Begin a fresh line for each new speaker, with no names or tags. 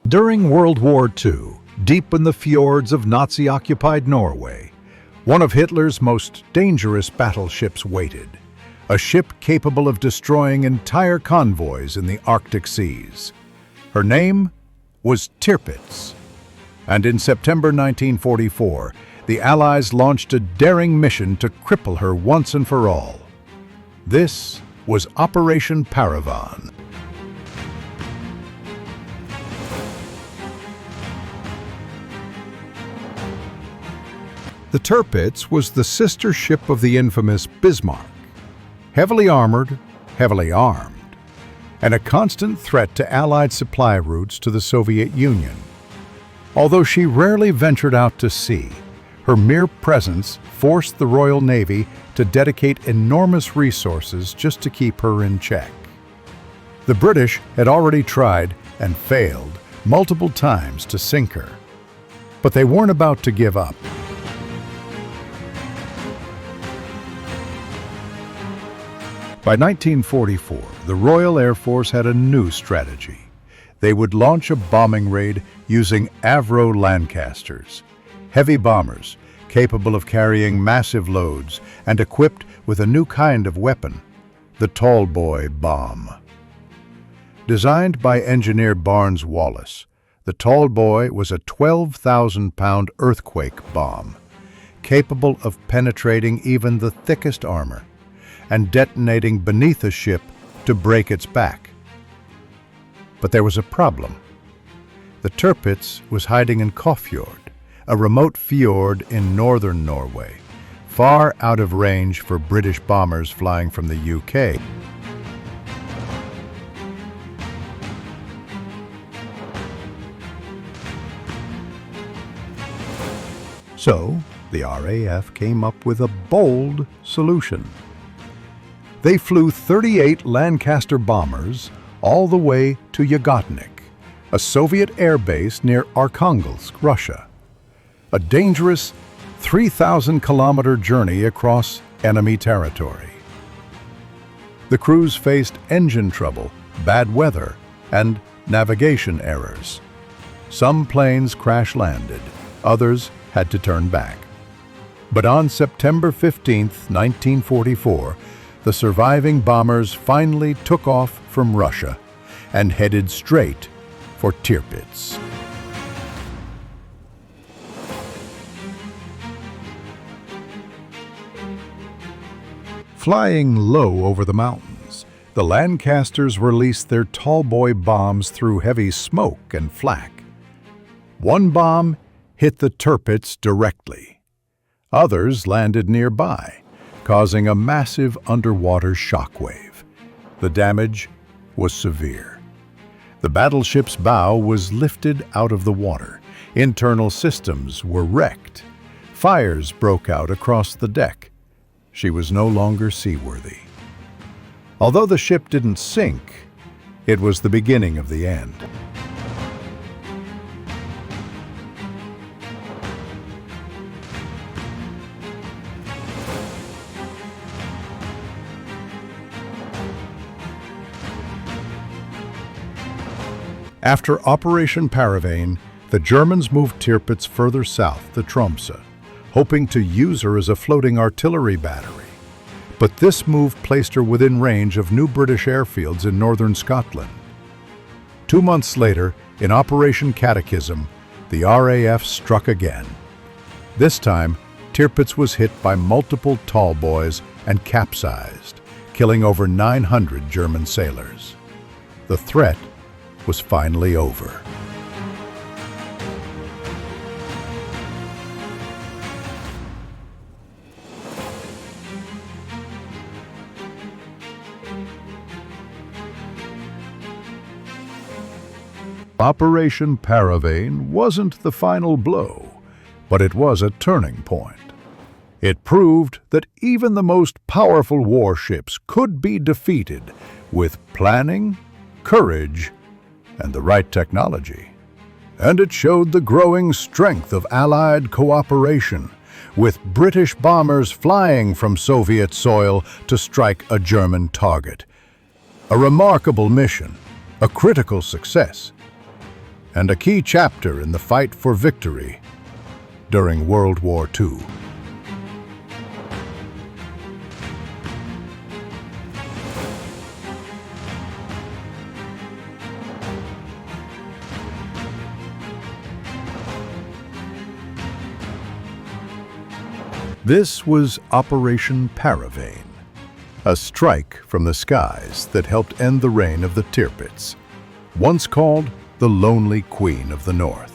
During World War II, deep in the fjords of Nazi-occupied Norway, one of Hitler's most dangerous battleships waited, a ship capable of destroying entire convoys in the Arctic seas. Her name was Tirpitz, and in September 1944, the Allies launched a daring mission to cripple her once and for all. This was Operation Paravane. The Tirpitz was the sister ship of the infamous Bismarck, heavily armored, heavily armed, and a constant threat to Allied supply routes to the Soviet Union. Although she rarely ventured out to sea, her mere presence forced the Royal Navy to dedicate enormous resources just to keep her in check. The British had already tried and failed multiple times to sink her, but they weren't about to give up. By 1944, the Royal Air Force had a new strategy. They would launch a bombing raid using Avro Lancasters, heavy bombers capable of carrying massive loads and equipped with a new kind of weapon, the Tallboy bomb. Designed by engineer Barnes Wallace, the Tallboy was a 12,000-pound earthquake bomb, capable of penetrating even the thickest armor and detonating beneath a ship to break its back. But there was a problem. The Tirpitz was hiding in Fjord, a remote fjord in northern Norway, far out of range for British bombers flying from the UK. So, the RAF came up with a bold solution. They flew 38 Lancaster bombers all the way to Yagodnik, a Soviet air base near Arkhangelsk, Russia. A dangerous 3,000-kilometer journey across enemy territory. The crews faced engine trouble, bad weather, and navigation errors. Some planes crash-landed, others had to turn back. But on September 15, 1944, the surviving bombers finally took off from Russia and headed straight for Tirpitz. Flying low over the mountains, the Lancasters released their Tallboy bombs through heavy smoke and flak. One bomb hit the Tirpitz directly. Others landed nearby, causing a massive underwater shockwave. The damage was severe. The battleship's bow was lifted out of the water. Internal systems were wrecked. Fires broke out across the deck. She was no longer seaworthy. Although the ship didn't sink, it was the beginning of the end. After Operation Paravane, the Germans moved Tirpitz further south to Tromsø, hoping to use her as a floating artillery battery. But this move placed her within range of new British airfields in northern Scotland. 2 months later, in Operation Catechism, the RAF struck again. This time, Tirpitz was hit by multiple Tallboys and capsized, killing over 900 German sailors. The threat was finally over. Operation Paravane wasn't the final blow, but it was a turning point. It proved that even the most powerful warships could be defeated with planning, courage, and the right technology. And it showed the growing strength of Allied cooperation, with British bombers flying from Soviet soil to strike a German target. A remarkable mission, a critical success. and a key chapter in the fight for victory during World War II. This was Operation Paravane, a strike from the skies that helped end the reign of the Tirpitz, once called the Lonely Queen of the North.